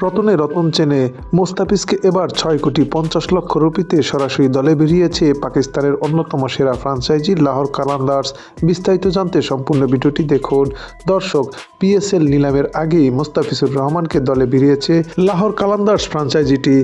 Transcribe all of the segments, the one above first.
রতনে রতন চেনে মোস্তাফিজকে এবার ৬,৫০,০০,০০০ রুপিতে সরাসরি দলে বেরিয়েছে পাকিস্তানের অন্যতম সেরা ফ্র্যাঞ্চাইজি লাহোর কালান্দার্স। বিস্তারিত জানতে সম্পূর্ণ ভিডিওটি দেখুন। দর্শক, পিএসএল নিলামের আগেই মোস্তাফিজুর রহমানকে দলে বেরিয়েছে লাহোর কালান্দার্স ফ্র্যাঞ্চাইজিটি।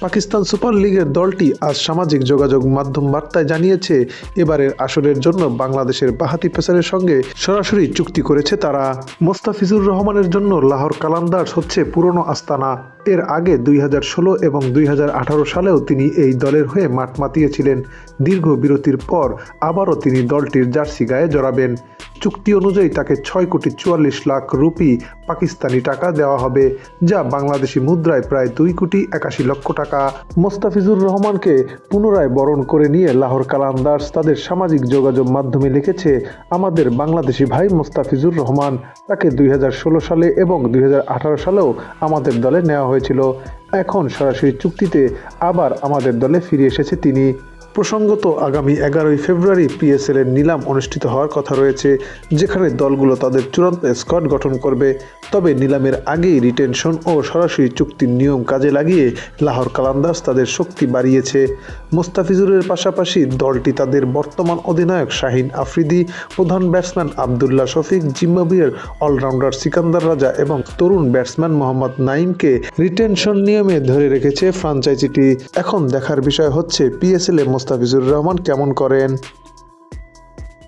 পাকিস্তান সুপার লিগের দলটি আজ সামাজিক যোগাযোগ মাধ্যম বার্তায় জানিয়েছে, এবারের আসরের জন্য বাংলাদেশের বাঁহাতি পেসারের সঙ্গে সরাসরি চুক্তি করেছে তারা। মোস্তাফিজুর রহমানের জন্য লাহোর কালান্দার্স হচ্ছে পুরনো আস্তানা। এর আগে ২০১৬ এবং ২০১৮ সালেও তিনি এই দলের হয়ে মাঠ মাতিয়েছিলেন। দীর্ঘ বিরতির পর আবারও তিনি দলটির জার্সি গায়ে জড়াবেন। চুক্তি অনুযায়ী তাকে ৬,৪৪,০০,০০০ রুপি পাকিস্তানি টাকা দেওয়া হবে, যা বাংলাদেশি মুদ্রায় প্রায় ২,৮০,০০,০০০ টাকা। মোস্তাফিজুর রহমানকে পুনরায় বরণ করে নিয়ে লাহোর কালান্দার্স তাদের সামাজিক যোগাযোগ মাধ্যমে লিখেছে, আমাদের বাংলাদেশি ভাই মোস্তাফিজুর রহমান, তাকে ২০১৬ সালে এবং ২০১৮ সালেও আমাদের দলে নেওয়া হয়েছিল। এখন সরাসরি চুক্তিতে আবার আমাদের দলে ফিরে এসেছে তিনি। প্রসঙ্গত, আগামী ১১ই ফেব্রুয়ারি পিএসএল এর নিলাম অনুষ্ঠিত হওয়ার কথা রয়েছে, যেখানে দলগুলো তাদের চূড়ান্ত স্কোয়াড গঠন করবে। তবে নিলামের আগেই রিটেনশন ও সরাসরি চুক্তির নিয়ম কাজে লাগিয়ে লাহোর কালান্দার্স তাদের শক্তি বাড়িয়েছে। মোস্তাফিজুরের পাশাপাশি দলটি তাদের বর্তমান অধিনায়ক শাহিন আফ্রিদি, প্রধান ব্যাটসম্যান আবদুল্লাহ শফিক, জিম্বাবুয়ের অলরাউন্ডার সিকান্দার রাজা এবং তরুণ ব্যাটসম্যান মোহাম্মদ নাইমকে রিটেনশন নিয়মে ধরে রেখেছে ফ্র্যাঞ্চাইজিটি। এখন দেখার বিষয় হচ্ছে পিএসএল এ মোস্তাফিজুর রহমান কেমন করেন।